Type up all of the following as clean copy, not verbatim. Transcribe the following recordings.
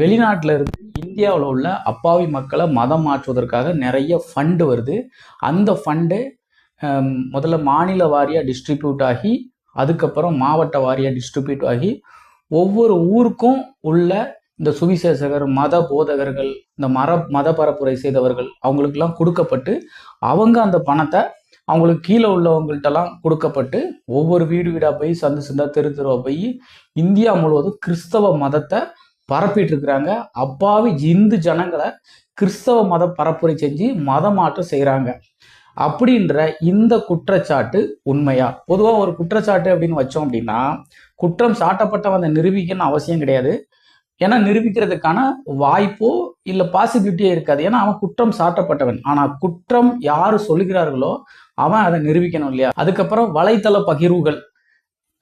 வெளிநாட்டில் இருந்து இந்தியாவில் உள்ள அப்பாவி மக்களை மதம் மாற்றுவதற்காக நிறைய ஃபண்டு வருது. அந்த ஃபண்டு முதல்ல மாநில வாரியாக டிஸ்ட்ரிபியூட் ஆகி, அதுக்கப்புறம் மாவட்ட வாரியாக டிஸ்ட்ரிபியூட் ஆகி, ஒவ்வொரு ஊருக்கும் உள்ள இந்த சுவிசேஷகர், மத போதகர்கள், இந்த மத பரப்புரை செய்தவர்கள் அவங்களுக்கெல்லாம் கொடுக்கப்பட்டு, அவங்க அந்த பணத்தை அவங்களுக்கு கீழே உள்ளவங்கள்ட்டெல்லாம் கொடுக்கப்பட்டு, ஒவ்வொரு வீடு வீடாக போய் சந்து சந்தா தெரு தெருவாக போய் இந்தியா முழுவதும் கிறிஸ்தவ மதத்தை பரப்பிட்டு இருக்கிறாங்க. அப்பாவி இந்து ஜனங்களை கிறிஸ்தவ மத பரப்புரை செஞ்சு மதமாற்றம் செய்கிறாங்க. அப்படின்ற இந்த குற்றச்சாட்டு உண்மையா? பொதுவாக ஒரு குற்றச்சாட்டு அப்படின்னு வச்சோம் அப்படின்னா, குற்றம் சாட்டப்பட்டவன் நிரூபிக்கணும்னு அவசியம் கிடையாது. ஏன்னா நிரூபிக்கிறதுக்கான வாய்ப்போ இல்லை பாசிபிலிட்டியே இருக்காது. ஏன்னா அவன் குற்றம் சாட்டப்பட்டவன். ஆனால் குற்றம் யாரு சொல்லுகிறார்களோ அவன் அதை நிரூபிக்கணும் இல்லையா? அதுக்கப்புறம் வலைத்தள பகிர்வுகள்,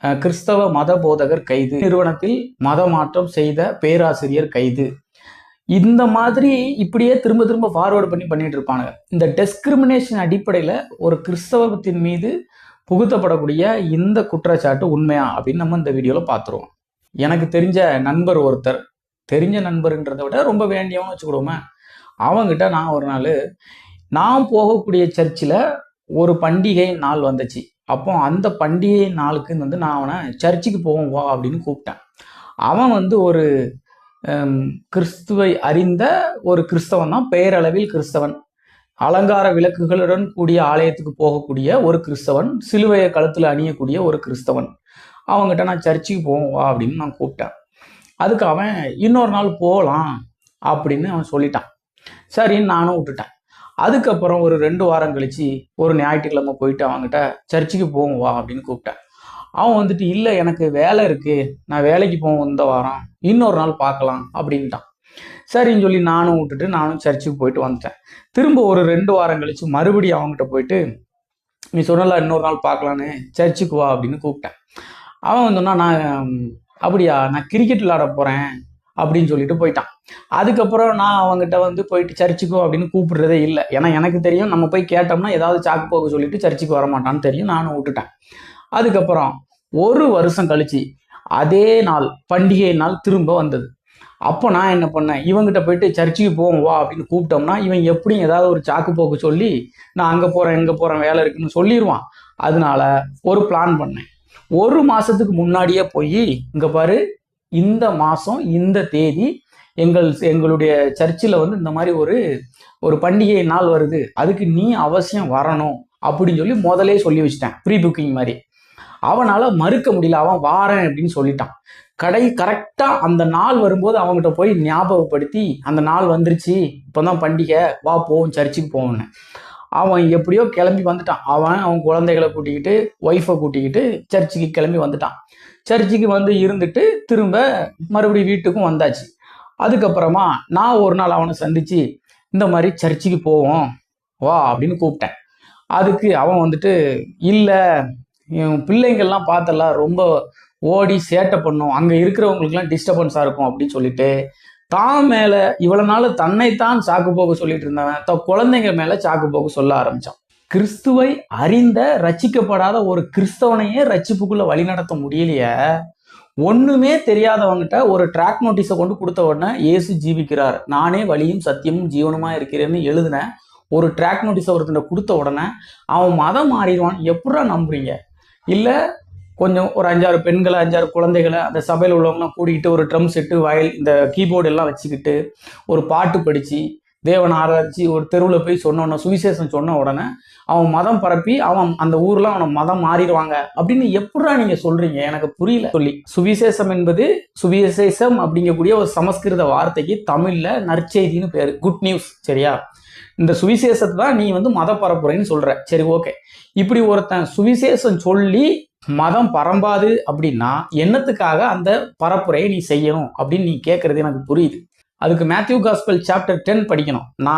கிறிஸ்தவ மத போதகர் கைது, நிறுவனத்தில் மத மாற்றம் செய்த பேராசிரியர் கைது, இந்த மாதிரி இப்படியே திரும்ப திரும்ப ஃபார்வர்டு பண்ணிட்டு இருப்பாங்க. இந்த டிஸ்கிரிமினேஷன் அடிப்படையில் ஒரு கிறிஸ்தவத்தின் மீது புகுத்தப்படக்கூடிய இந்த குற்றச்சாட்டு உண்மையா அப்படின்னு நம்ம இந்த வீடியோவில் பார்த்துருவோம். எனக்கு தெரிஞ்ச நண்பர் ஒருத்தர், தெரிஞ்ச நண்பர்ன்றதை விட ரொம்ப வேண்டியவன்னு வச்சுக்கிடுவோமே, அவங்ககிட்ட நான் ஒரு நாள் நான் போகக்கூடிய சர்ச்சில் ஒரு பண்டிகை நாள் வந்துச்சு. அப்போ அந்த பண்டிகை நாளுக்கு நான் அவனை சர்ச்சுக்கு போவோம் வா அப்படின்னு கூப்பிட்டேன். அவன் ஒரு கிறிஸ்துவை அறிந்த ஒரு கிறிஸ்தவன் தான், பெயரளவில் கிறிஸ்தவன், அலங்கார விளக்குகளுடன் கூடிய ஆலயத்துக்கு போகக்கூடிய ஒரு கிறிஸ்தவன், சிலுவையை கழுத்தில் அணியக்கூடிய ஒரு கிறிஸ்தவன். அவங்ககிட்ட நான் சர்ச்சுக்கு போவோம் வா அப்படின்னு நான் கூப்பிட்டேன். அதுக்கு அவன் இன்னொரு நாள் போகலாம் அப்படின்னு அவன் சொல்லிட்டான். சரின்னு நானும் விட்டுட்டேன். அதுக்கப்புறம் ஒரு 2 வாரம் கழிச்சு ஒரு ஞாயிற்றுக்கிழமை போயிட்டு அவங்ககிட்ட சர்ச்சுக்கு போவோம் வா அப்படின்னு கூப்பிட்டேன். அவன் இல்லை எனக்கு வேலை இருக்கு, நான் வேலைக்கு போவோம் இந்த வாரம், இன்னொரு நாள் பார்க்கலாம் அப்படின்ட்டான். சரின்னு சொல்லி நானும் விட்டுட்டு நானும் சர்ச்சுக்கு போயிட்டு வந்துட்டேன். திரும்ப ஒரு 2 வாரம் கழிச்சு மறுபடியும் அவங்ககிட்ட போயிட்டு, நீ சொன்னல இன்னொரு நாள் பார்க்கலான்னு, சர்ச்சுக்கு வா அப்படின்னு கூப்பிட்டேன். அவன் நான் அப்படியா, நான் கிரிக்கெட் விளையாட போகிறேன் அப்படின்னு சொல்லிட்டு போயிட்டான். அதுக்கப்புறம் நான் அவங்ககிட்ட போயிட்டு சர்ச்சுக்கோ அப்படின்னு கூப்பிடுறதே இல்லை. ஏன்னா எனக்கு தெரியும், நம்ம போய் கேட்டோம்னா ஏதாவது சாக்கு போக சொல்லிட்டு சர்ச்சுக்கு வரமாட்டான்னு தெரியும். நானும் விட்டுட்டேன். அதுக்கப்புறம் 1 வருஷம் கழிச்சு அதே நாள், பண்டிகை நாள் திரும்ப வந்தது. அப்போ நான் என்ன பண்ணேன், இவங்ககிட்ட போயிட்டு சர்ச்சுக்கு போவோம் வா அப்படின்னு கூப்பிட்டோம்னா இவன் எப்படியும் ஏதாவது ஒரு சாக்கு போக்கு சொல்லி நான் அங்கே போகிறேன் இங்கே போகிறேன் வேலை இருக்குன்னு சொல்லிடுவான். அதனால ஒரு பிளான் பண்ணேன். 1 மாதத்துக்கு முன்னாடியே போய், இங்கே பாரு, இந்த மாதம் இந்த தேதி எங்களுடைய சர்ச்சில் இந்த மாதிரி ஒரு பண்டிகை நாள் வருது, அதுக்கு நீ அவசியம் வரணும் அப்படின்னு சொல்லி முதலே சொல்லி வச்சுட்டேன், ப்ரீ புக்கிங் மாதிரி. அவனால் மறுக்க முடியல, அவன் வாரேன் அப்படின்னு சொல்லிட்டான். கரெக்டாக அந்த நாள் வரும்போது அவங்ககிட்ட போய் ஞாபகப்படுத்தி, அந்த நாள் வந்துருச்சு, இப்போ தான் பண்டிகை, வா போவோம் சர்ச்சுக்கு போவோன்னு. அவன் எப்படியோ கிளம்பி வந்துட்டான். அவன் குழந்தைகளை கூட்டிக்கிட்டு, ஒய்ஃபை கூட்டிக்கிட்டு சர்ச்சுக்கு கிளம்பி வந்துட்டான். சர்ச்சுக்கு இருந்துட்டு திரும்ப மறுபடியும் வீட்டுக்கும் வந்தாச்சு. அதுக்கப்புறமா நான் ஒரு நாள் அவனை சந்திச்சு, இந்த மாதிரி சர்ச்சுக்கு போவோம் வா அப்படின்னு கூப்பிட்டேன். அதுக்கு அவன் இல்லை, பிள்ளைங்கள்லாம் பார்த்தலாம் ரொம்ப ஓடி சேட்டை பண்ணும், அங்கே இருக்கிறவங்களுக்குலாம் டிஸ்டர்பன்ஸாக இருக்கும் அப்படின்னு சொல்லிட்டு தான் மேலே இவ்வளோ நாள் தன்னைத்தான் சாக்கு போக்கு சொல்லிட்டு இருந்தவன் தன் குழந்தைங்க மேலே சாக்கு போக்கு சொல்ல ஆரம்பித்தான். கிறிஸ்துவை அறிந்த ரட்சிக்கப்படாத ஒரு கிறிஸ்தவனையே ரட்சிப்புக்குள்ளே வழிநடத்த முடியலையே. ஒன்றுமே தெரியாதவங்கிட்ட ஒரு ட்ராக் நோட்டீஸை கொண்டு கொடுத்த உடனே இயேசு ஜீவிக்கிறார், நானே வழியும் சத்தியமும் ஜீவனுமாக இருக்கிறேன்னு எழுதின ஒரு ட்ராக் நோட்டீஸை ஒருத்தனை கொடுத்த உடனே அவன் மதம் மாறிடுவான். எப்படா நம்புறீங்க? இல்லை கொஞ்சம் ஒரு 5-6 பெண்களை 5-6 குழந்தைகளை அந்த சபையில் உள்ளவங்களாம் கூட்டிகிட்டு ஒரு ட்ரம் செட்டு, வயல், இந்த கீபோர்டு எல்லாம் வச்சுக்கிட்டு ஒரு பாட்டு படித்து தேவனை ஆராய்ச்சி ஒரு தெருவில் போய் சொன்ன சுவிசேஷம் சொன்ன உடனே அவன் மதம் பரப்பி அவன் அந்த ஊரில் அவனை மதம் மாறிடுவாங்க அப்படின்னு எப்படா நீங்கள் சொல்கிறீங்க? எனக்கு புரியல. சொல்லி சுவிசேஷம் என்பது, சுவிசேஷம் அப்படிங்கக்கூடிய ஒரு சமஸ்கிருத வார்த்தைக்கு தமிழில் நற்செய்தின்னு பேர், குட் நியூஸ். சரியா? இந்த சுவிசேஷத்தை தான் நீ மத பரப்புரைன்னு சொல்கிற. சரி, ஓகே. இப்படி ஒருத்தன் சுவிசேஷம் சொல்லி மதம் பரம்பாது அப்படின்னா என்னத்துக்காக அந்த பரப்புரையை நீ செய்யணும் அப்படின்னு நீ கேட்கறது எனக்கு புரியுது. அதுக்கு மேத்யூ காஸ்பல் சாப்டர் 10 படிக்கணும். நான்